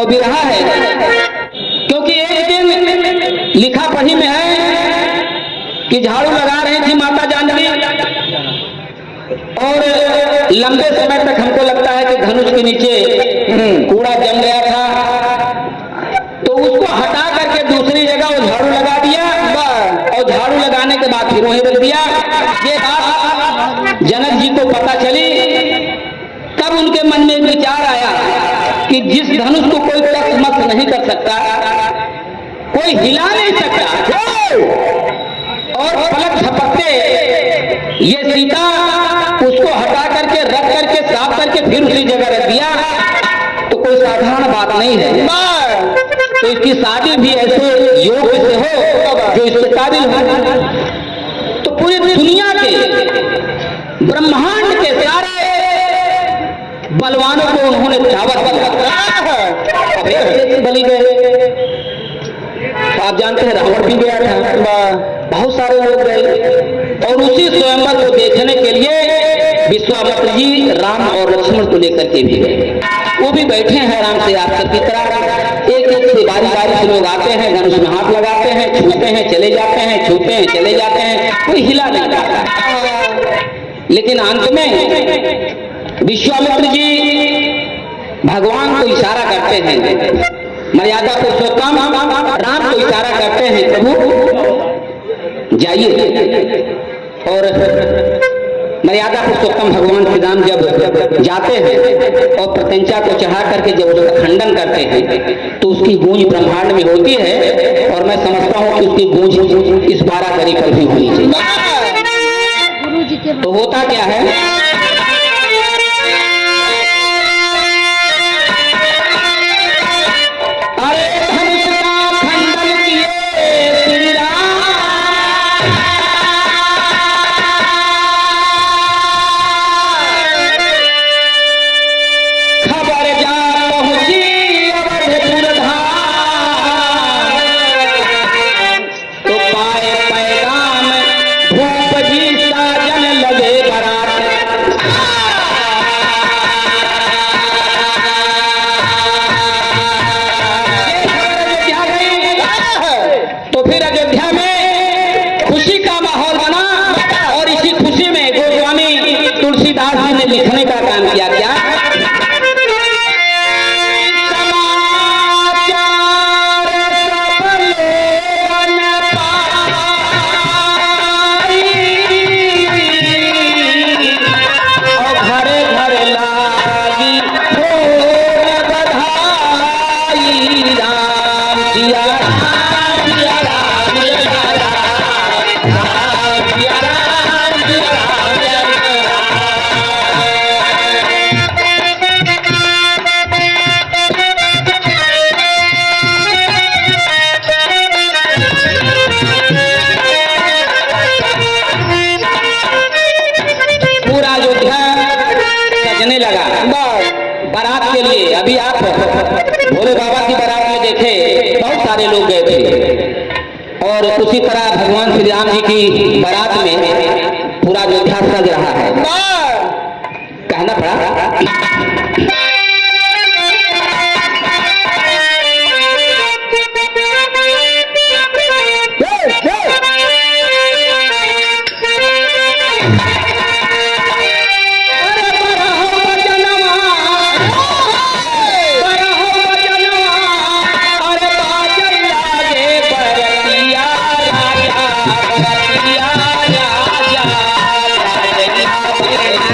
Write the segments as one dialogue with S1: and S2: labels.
S1: और बिरहा है, क्योंकि एक दिन लिखा पढ़ी में है कि झाड़ू लगा रही थी माता जानकी और लंबे समय तक हमको लगता है कि धनुष के नीचे कूड़ा जम गया था, तो उसको हटा करके दूसरी जगह वो झाड़ू लगा दिया और झाड़ू लगाने के बाद फिर वहीं रख दिया। ये बात जनक जी को पता चली, तब उनके मन में विचार आया कि जिस धनुष को कोई टच मत नहीं कर सकता, कोई हिला नहीं सकता, और पलक झपकते ये सीता उसको हटा करके रख करके साफ करके फिर उसी जगह रख दिया, तो कोई साधारण बात नहीं है। तो इसकी शादी भी ऐसे योग से हो जो इसके काबिल हो। तो पूरी दुनिया के ब्रह्मांड के सारे बलवानों को उन्होंने दावत बलि गए। आप जानते हैं रावण भी गया था, बहुत सारे लोग गए, और उसी स्वयंवर को देखने के लिए विश्वामित्र जी राम और लक्ष्मण को लेकर के भी गए। वो भी बैठे हैं आराम से आप सबकी तरह, एक एक से बारी बारी से लोग आते हैं, धनुष में हाथ लगाते हैं, छूते हैं चले जाते हैं, छूते हैं चले जाते हैं, कोई हिला नहीं जाता। लेकिन अंत में विश्वामित्र जी भगवान को इशारा करते हैं, मर्यादा पुरुषोत्तम राम को इशारा करते हैं, प्रभु जाइए। और मर्यादा पुरुषोत्तम भगवान श्री राम जब जाते हैं और प्रत्यंचा को चढ़ा करके जब उसका खंडन करते हैं, तो उसकी गूंज ब्रह्मांड में होती है, और मैं समझता हूं कि उसकी गूंज इस 12 कड़ी पर भी होनी चाहिए। तो होता क्या है, लिखने का काम किया क्या, बारात के लिए। अभी आप भोले बाबा की बारात में देखे बहुत सारे लोग गए थे, और उसी तरह भगवान श्री राम जी की बारात में पूरा अयोध्या सज रहा है, कहना पड़ा। Yeah.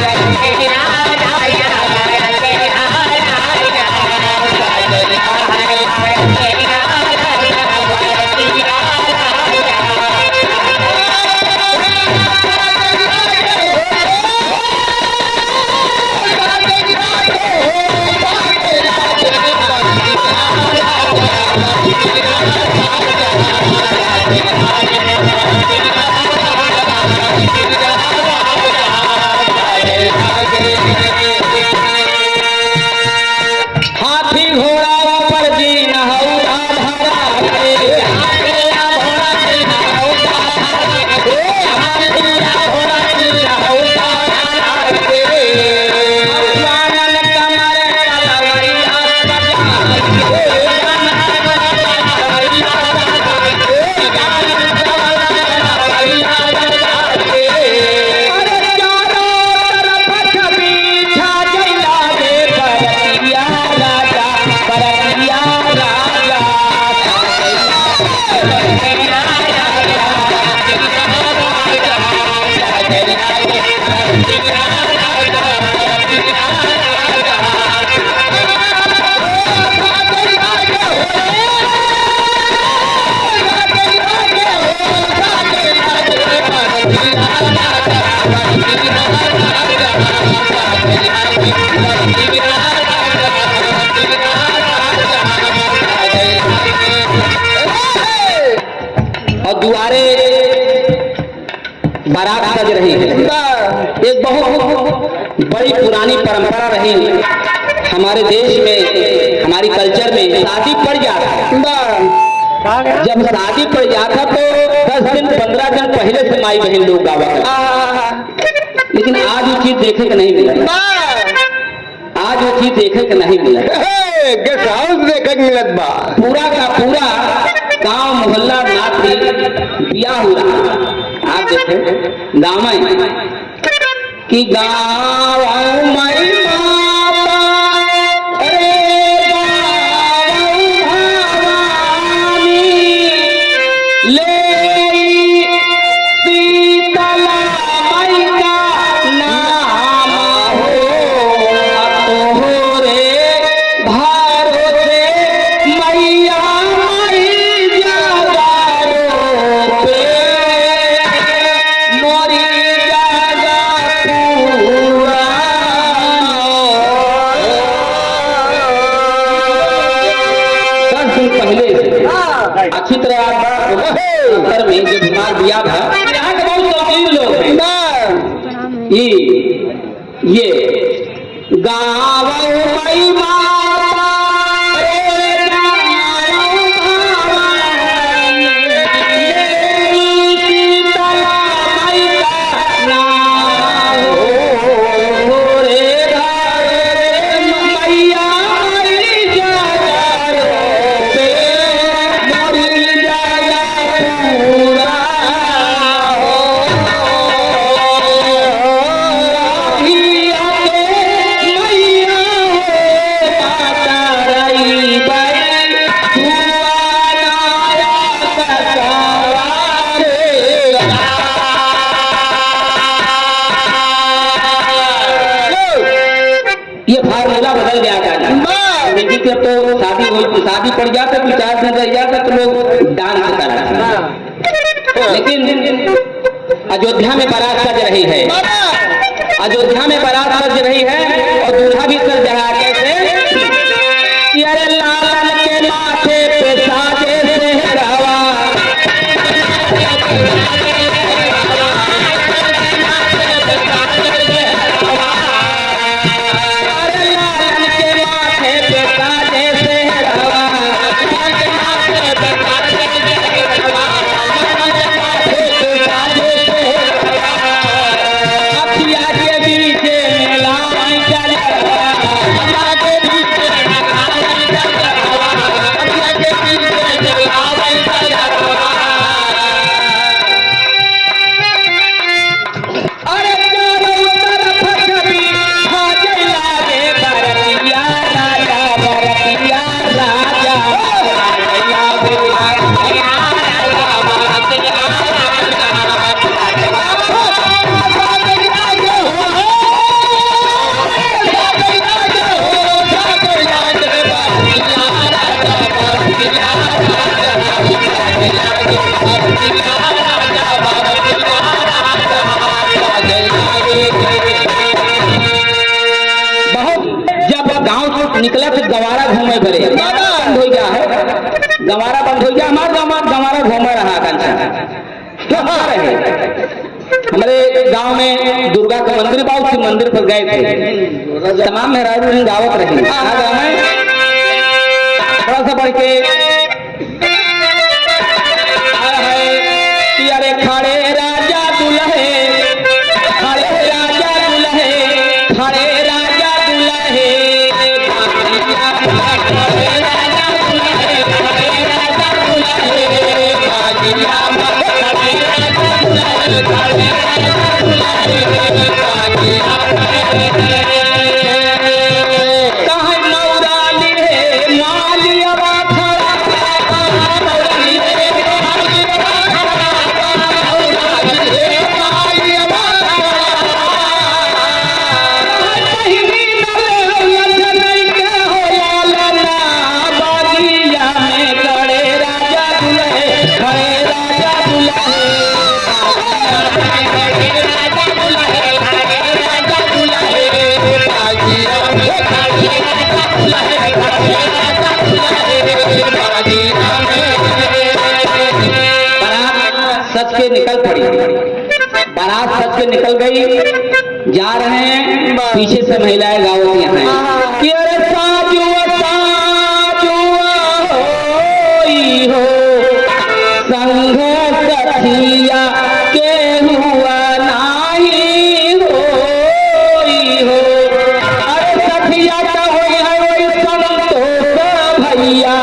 S1: और दुआरे बारात सज रही है। एक बहुत बड़ी पुरानी परंपरा रही हमारे देश में, हमारी कल्चर में। शादी पड़ जाता, जब शादी पड़ जाता तो 10 दिन 15 दिन पहले से माई बहन लोग गावा करते, लेकिन आज वो चीज देखे के नहीं मिला। आज वो चीज देखे के नहीं मिला।
S2: गेस्ट हाउस देखे के मिलत बा।
S1: पूरा का पूरा गांव मोहल्ला नाती बिया हुआ। आप देखें गाँव में कि गाँव मई माता, अरे गाँव भवानी ले शीतला मई का नाम हो, तोहरे भरोसे मैया मई जागारो पे मोरी जागा पूरा। 10 दिन पहले से अच्छी तरह घर में जो बीमार दिया था, यहाँ के बहुत शौकीन लोग हैं। ये गाँव मई माता, रे गाँव भवानी, ले शीतला मई का नाम हो, रे मैया मई जागारो पे मोरी जागा पूरा हो। राखिया के मैया हो माता रई बई, धुआं सकारा रे। ये फार्मूला बदल गया था। लेकिन जब तो शादी पड़ जाता तो 4 दिन रह जाता तो लोग डांस करते। लेकिन अयोध्या में बारात सज रही है, अयोध्या में बारात सज रही है और दूल्हा भी सज रहा है। कैसे? कि अरे लालन के माथे पे साजे सेहरावा, अरे लालन के माथे पे साजे सेहरावा, अखिया के बीच में लाई जलवा, अखिया के बीच में लाई जलवा, अखिया के बीच में लाई जलवा। अरे चारों तरफ छवि हाजे लागे बरतिया राजा, बरतिया राजा, बरतिया बरतिया जब गांव से निकला तो गवारा घूमे भरे बंद हो गया है, गवारा बंद हो गया। हमारे गाँव में गवारा घूमे रहा रहे। हमारे गांव में दुर्गा का मंदिर बा, उसी मंदिर पर गए थे। तमाम मेहरारू दावत रही। गाँव में थोड़ा सा बढ़ के अरे खड़े राजा दुल्हे, खड़े राजा दुल्हे, खड़े राजा दुल्हे, खड़े राजा दुल्हे, खड़े राजा दुल्हे, बाजिया खड़े राजा दुल्हे, खड़े राजा दुल्हे, बाजिया कहाँ मौराली है मालिया खड़ा बारात सज के निकल पड़ी, बारात सज के निकल गई, जा रहे हैं, पीछे से महिलाएं गावतियां हैं कि अरे साजुआ साजुआ होई हो संग सखिया के हुआ नाही होई हो, अरे सखिया का होई है वही संतोष भैया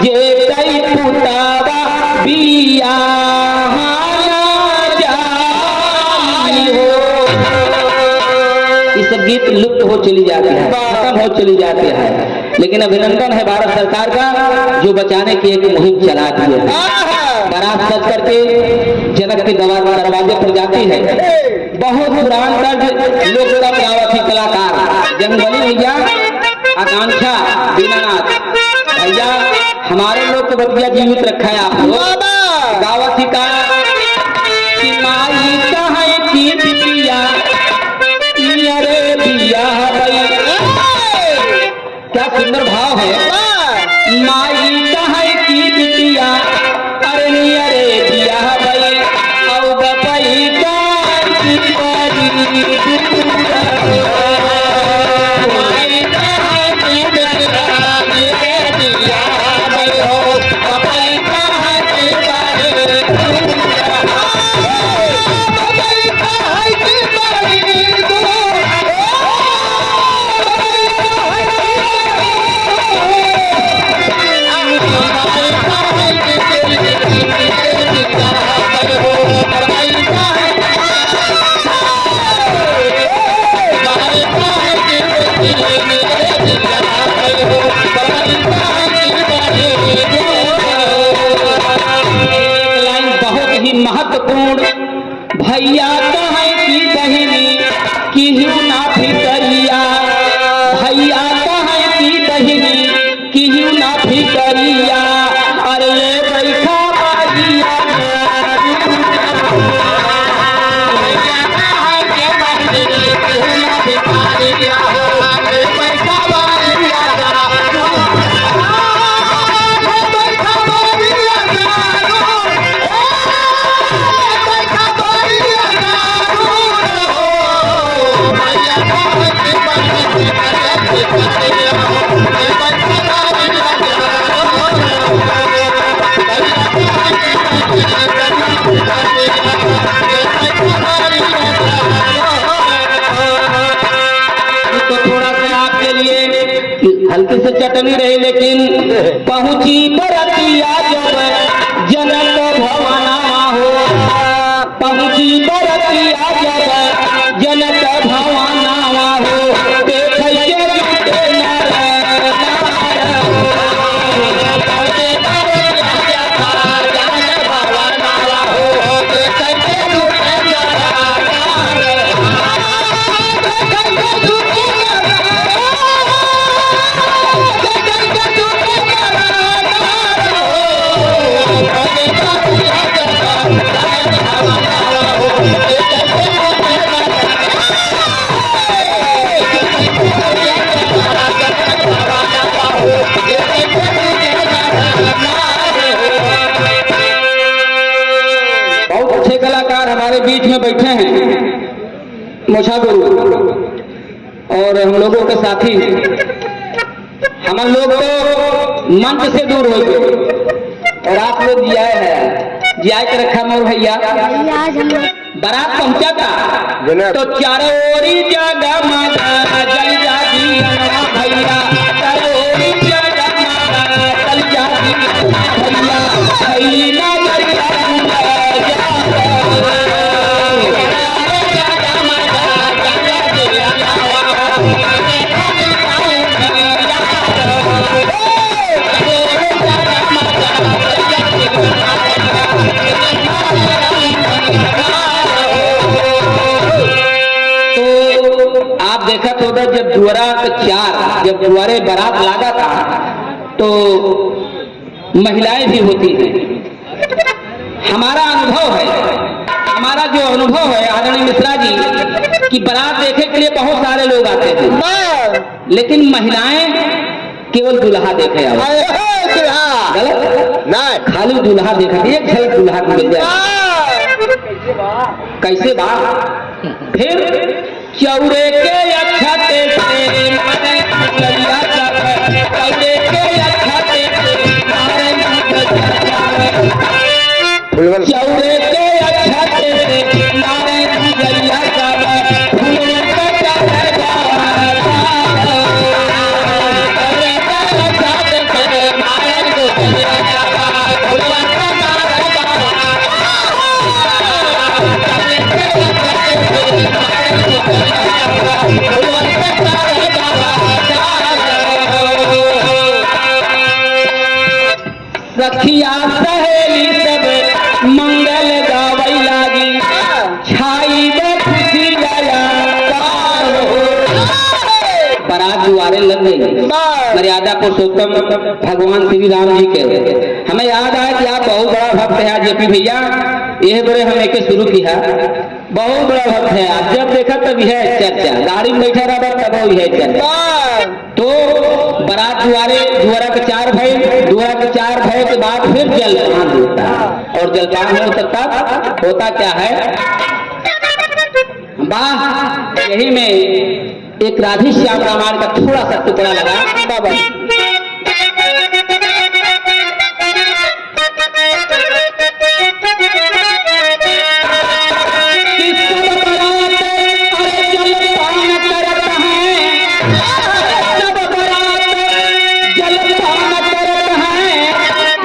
S1: जे कई पुतावा बिया सब गीत लुप्त हो चली जाती है, खत्म हो चली जाती है। लेकिन अभिनंदन है भारत सरकार का जो बचाने की एक मुहिम चला दी है। बारात सज करके जनक के दरवाजे पर जाती है। बहुत पुरान तर्ज लोक तब गावत ही कलाकार जंगबली भैया, आकांक्षा, दीनानाथ भैया, हमारे लोग को बतिया जीवित रखा है आप लोग। गावत ही का कि माई का है की बिटिया अरे बिया भाई, क्या सुंदर भाव है। माई का है की बिटिया अरे अरे बिया भाई, औ बपई का की बड़ी माई का है की बिटिया भाई, हो बपई का है की बड़ी महत्वपूर्ण भैया कहे की बहिनी की हिउ ना फिकरिया, भैया कहे की बहिनी की हिउ ना फिकरिया, अरे ये बैठा बाजिया भैया कहे की बहिनी की हिउ ना फिकरिया, अरे बैठा बाजिया हल्की से चटनी रही, लेकिन पहुंची बरतिया जब जनक भवनावा हो, पहुंची बरतिया जब जनक भवनावा हो, देखिए हमारे बीच में बैठे हैं मोछा गुरु और हम लोगों के साथी, हम लोग तो मंच से दूर हो गए और आप लोग जियाए हैं, जिया के रखा मोर भैया। बारात पहुंचा था तो चारों ओरी जगमगा जल जाती भैया, चारों ओरी जगमगा जल जाती भैया, भैया आप देखा तो उधर जब जुआरा चार जब जुआरे बारात लागा था तो महिलाएं भी होती हैं। हमारा अनुभव है, हमारा जो अनुभव है आदरणीय मिश्रा जी की बारात देखने के लिए बहुत सारे लोग आते हैं, लेकिन महिलाएं केवल दुल्हा देखे आओ।
S2: अरे हे दुल्हा
S1: गलत
S2: नहीं
S1: खाली दुल्हा देखा, एक झलक दुल्हा को मिल जाए। कैसे बा फिर चौरे के अक्षते से मारे ललिया जावे, चौरे के अक्षते से मारे
S2: फुलवन
S1: चौरे के अक्षते से मारे ललिया जावे, फूलों का जावे चौरे के अक्षते से मारे ललिया जावे, फूलों का सखिया सहेली सब मंगल गावै लागी, छाई बे खुशी गया बारात दुआरे लग गई। मर्यादा पुरुषोत्तम भगवान श्री राम जी के हमें याद आया कि आप बहुत बड़ा भक्त है जेपी भैया, यह बड़े हम एक शुरू किया, बहुत बड़ा भक्त है आप। जब देखा तब यह चर्चा, गाड़ी में बैठा रहा तब यह चर्चा। तो बारात दुआरा के 4 भय, दुआरा के 4 भय के बाद फिर जलपान होता है। और जलपान हो सकता होता क्या है, वाह यही में एक राधे श्याम रामायण का थोड़ा सा टुकड़ा लगा बाबा।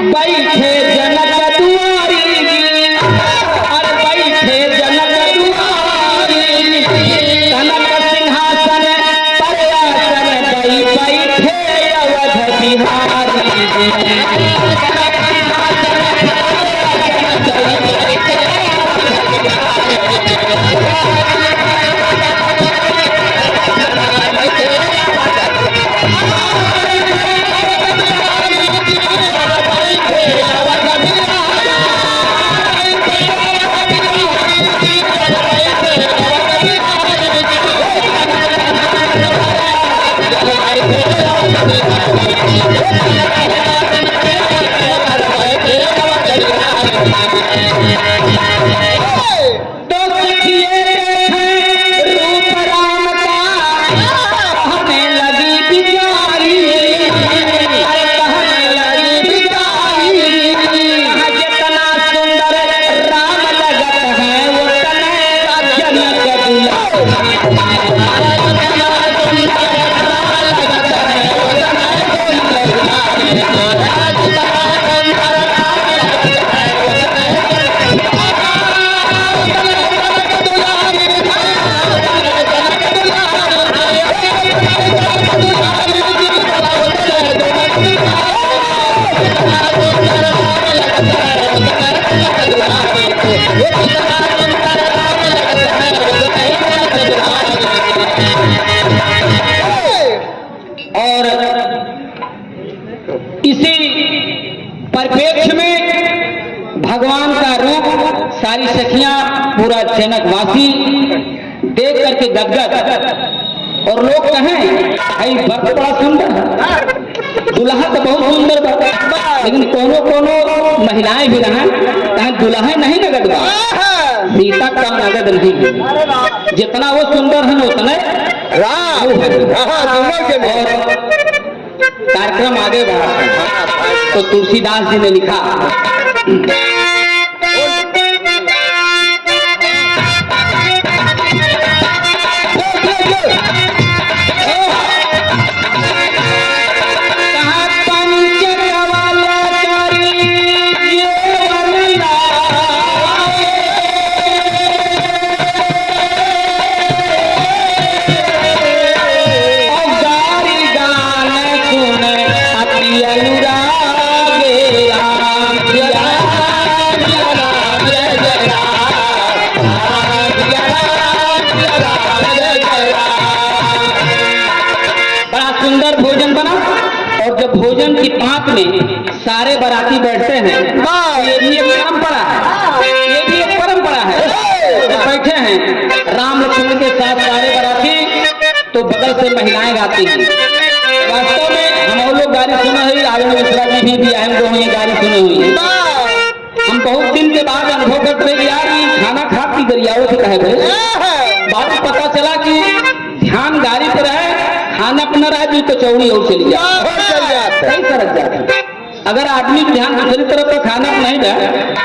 S1: बैठे जनक दुआरी, अरे बैठे जनक दुआरी, कनक सिंहासन पर आसन दई बैठे अवध बिहारी। और इसी परिप्रेक्ष्य में भगवान का रूप सारी सखियां पूरा जनकवासी देख करके गदगद। और लोग कहें भाई वक्त बड़ा सुंदर है, दुल्हा तो बहुत सुंदर बा, लेकिन कोनो कोनो महिलाएं भी रहें कहें दुल्हा नहीं नगद बा, सीता कम नगद नहीं, जितना वो सुंदर है उतने
S2: राम
S1: और कार्यक्रम आगे बढ़ा तो तुलसीदास जी ने लिखा, सुंदर भोजन बना। और जब भोजन की पात में सारे बाराती बैठते हैं, ये भी एक परंपरा है, ये भी एक परंपरा है। जब बैठे हैं राम लक्ष्मण के साथ सारे बाराती, तो बगल से महिलाएं गाती हैं। वास्तव में हम गाड़ी सुने हुई, राजेंद्र मिश्रा जी भी दिया है हमको ये गाड़ी सुने हुई। हम बहुत दिन के बाद अनुभव करते रहे कि यार ये खाना खा की दरियाओं से कहे भाई बाद में पता चला कि ध्यान गाड़ी पर है, खाना पीना रहा तो कचौड़ी और चली जाती, सही सरक जाती। अगर आदमी ध्यान दूसरी तरफ का खाना नहीं रहा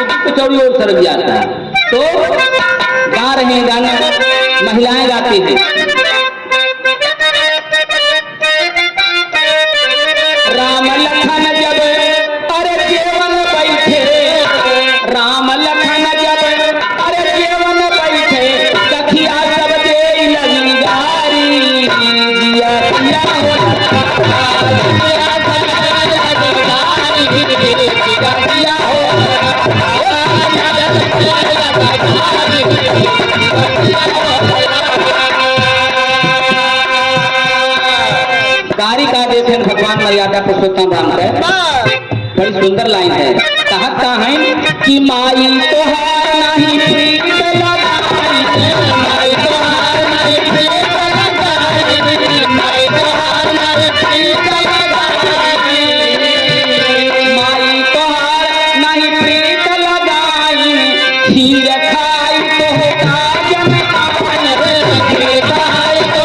S1: तो कचौड़ी और सरक जाता है। तो गा रहे हैं गाना, महिलाएं गाती हैं। राम लखन जब अरे जीवन बैठे, राम लखन जब अरे जीवन बैठे, सखिया सब दे लगी गारी, जिया पिया हो जिया हो गाड़ी का देते हैं भगवान मर्यादा पुरुषोत्तम राम है। बड़ी सुंदर लाइन है, कहता है कि माई तोहार नहीं प्रीत लगाई, माई तोहार नहीं प्रीत लगाई, माई तोहार नहीं प्रीत लगाई, माई तोहार नहीं प्रीत लगाई, खीर खाई तो काजन खाई, खीर खाई तो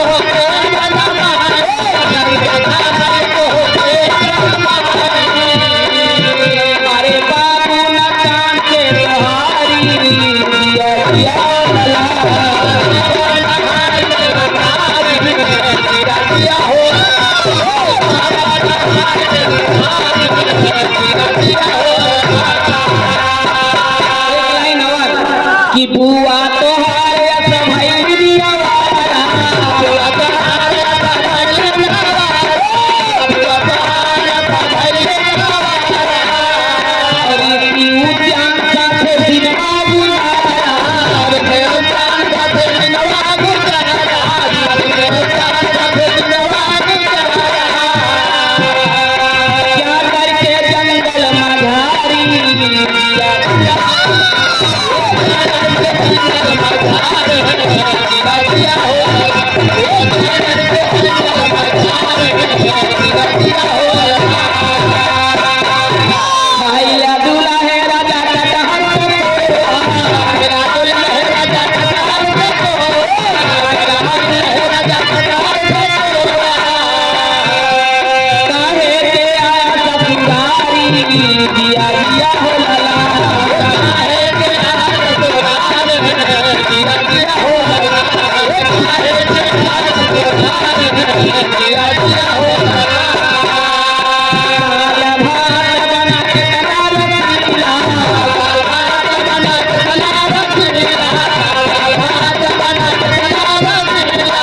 S1: अरे बाबू न चांद के सहारी, जिया जिया जिया हो कि बुआ तोहारे भैर दिया क्या करके जंगल मझारी, भैया दूल्हा है राजा कटहर काहे के आया ससुरारी, जिया जिया हो लला, काहे के आया ससुरारी, जिया जिया हो लला, काहे के आया ससुरारी, जिया जिया हो लला। काला भात बना के कला रसीला, काला भात बना के कला रसीला, काला भात बना के कला रसीला,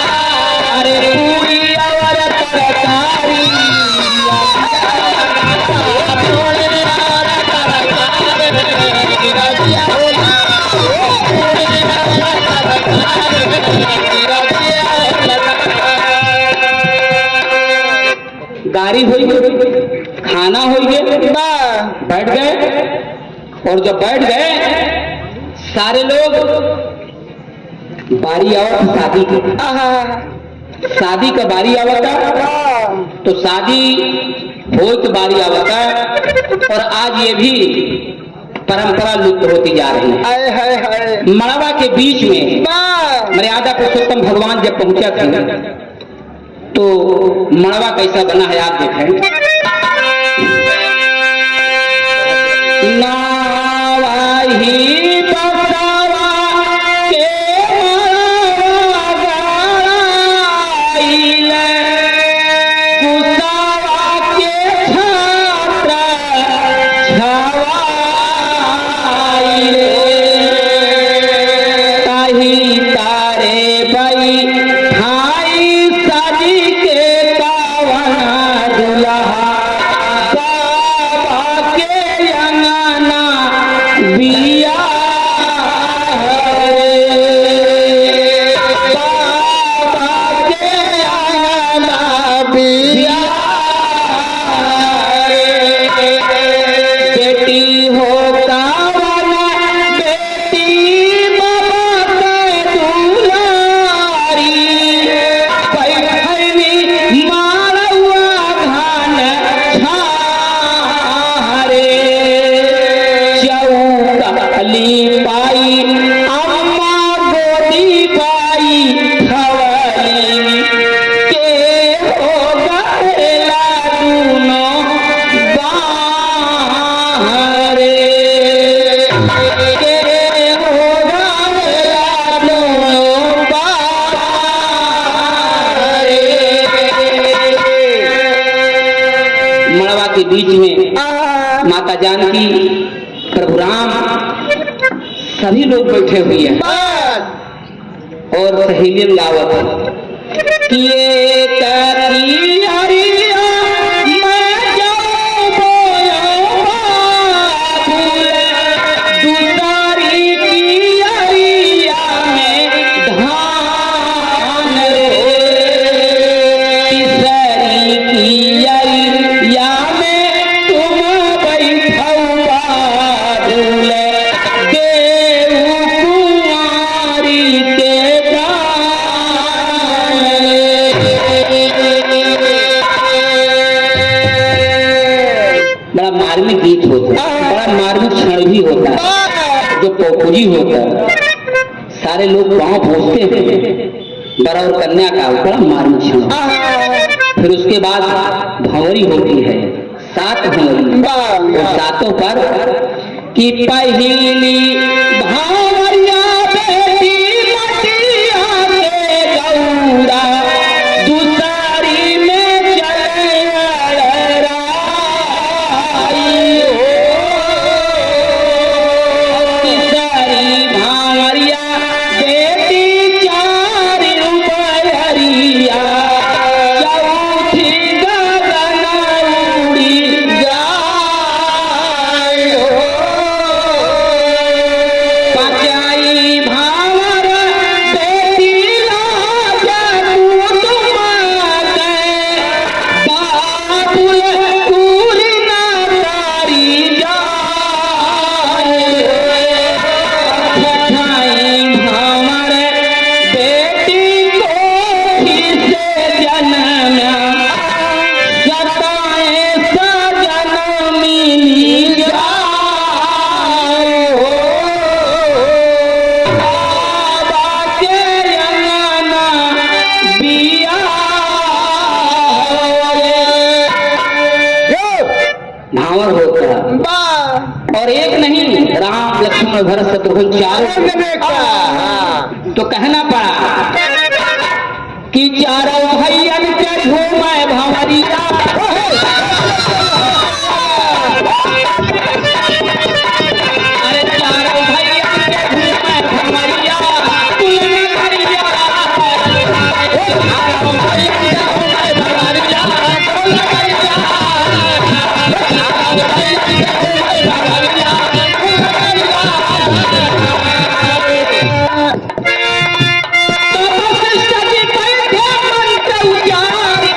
S1: अरे पूरी और तरकारी, गाड़ी हो गई, खाना हो गए, बैठ गए। और जब बैठ गए सारे लोग, बारी आवत शादी की, शादी का बारी आवता तो शादी हो तो बारी आवता। और आज ये भी परंपरा लुप्त होती जा रही है। मड़वा के बीच में मर्यादा पुरुषोत्तम भगवान जब पहुंचा थे तो मड़वा कैसा बना है आप देखें। नावाही बसवा के मड़वाइले, कुसावा के छात्र छवाइले, ताही तारे बई ठाई सदी के कावना दुल्हा खवली पाई अम्मा गोदी पाई खवली के हो गएला दूनो बाहरे के हो गएला दूनो बाहरे। मड़वा के बीच में माता जानकी, प्रभु राम, सभी लोग बैठे हुए हैं और सहेलियन गावत कि ये करिया मैं जाऊं बोयो फूल दुसारी की अरिया में धान रे तीसरी की अरिया में तुम बैठौआ झूले देव कुंवारी के प्राण बड़ा मार्मिक गीत होता है, बड़ा मार्मिक क्षण भी होता है। जो पोखरी होता है सारे लोग पांव पोछते हैं वर और कन्या का, बड़ा मार्मिक क्षण। फिर उसके बाद भंवरी होती है, 7 भंवरी, और सातों पर कि पहली भावरिया बेटी मटिया के गौरा दूसरी में चले अड़राई हो तीसरी भावरिया बेटी चारी बहरिया चौथी गगन उड़ी जाए हो पचाई भावर बेटी राजा कुतुमाते बाबुल पूरी ना तारी जाए छठाई भावर बेटी कोठी से जन्मा सताए सजन मिली जाए हो बाबा के अंगना बिया भावर होता है। और एक नहीं, राम लक्ष्मण भरत शत्रुघ्न चारों तो कहना पड़ा कि चारों भैयन के झूमे भंवरिया अरे चारों भैयन के झूमे भंवरिया कुल नगरिया चारों भैयन के झूमे भंवरिया कुल नगरिया चारों भैयन के झूमे भंवरिया कुल नगरिया। तपस्या जी बैठे मन के उजारी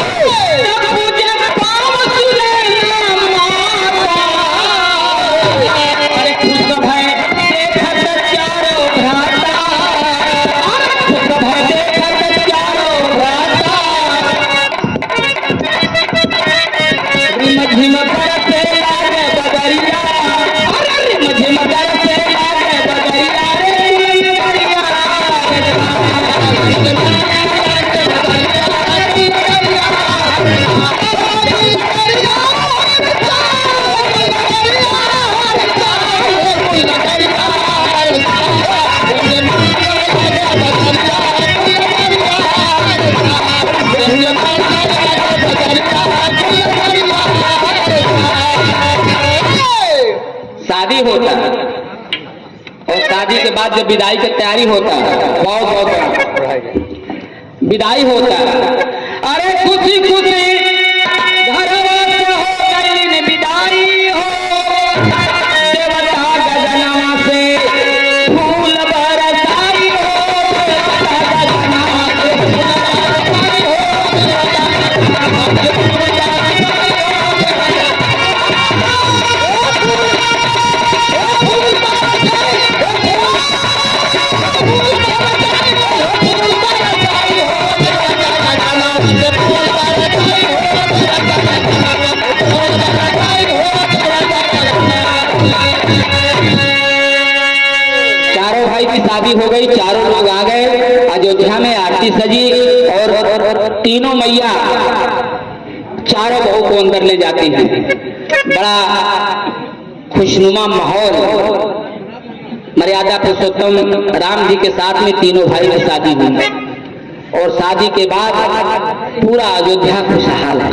S1: पूजन पाव सुरे शादी होता है और शादी के बाद जब विदाई की तैयारी होता है, बहुत विदाई होता है, अरे खुशी खुशी घरवा से हो गई न विदाई हो, देवता गगनवा से फूल बरसाई हो, देवता गगनवा से फूल बरसाई हो, चारों भाई की शादी हो गई, चारों लोग आ गए, अयोध्या में आरती सजी और तीनों मैया चारों बहू को अंदर ले जाती हैं। बड़ा खुशनुमा माहौल, मर्यादा पुरुषोत्तम राम जी के साथ में तीनों भाई की शादी हुई और शादी के बाद पूरा अयोध्या खुशहाल है।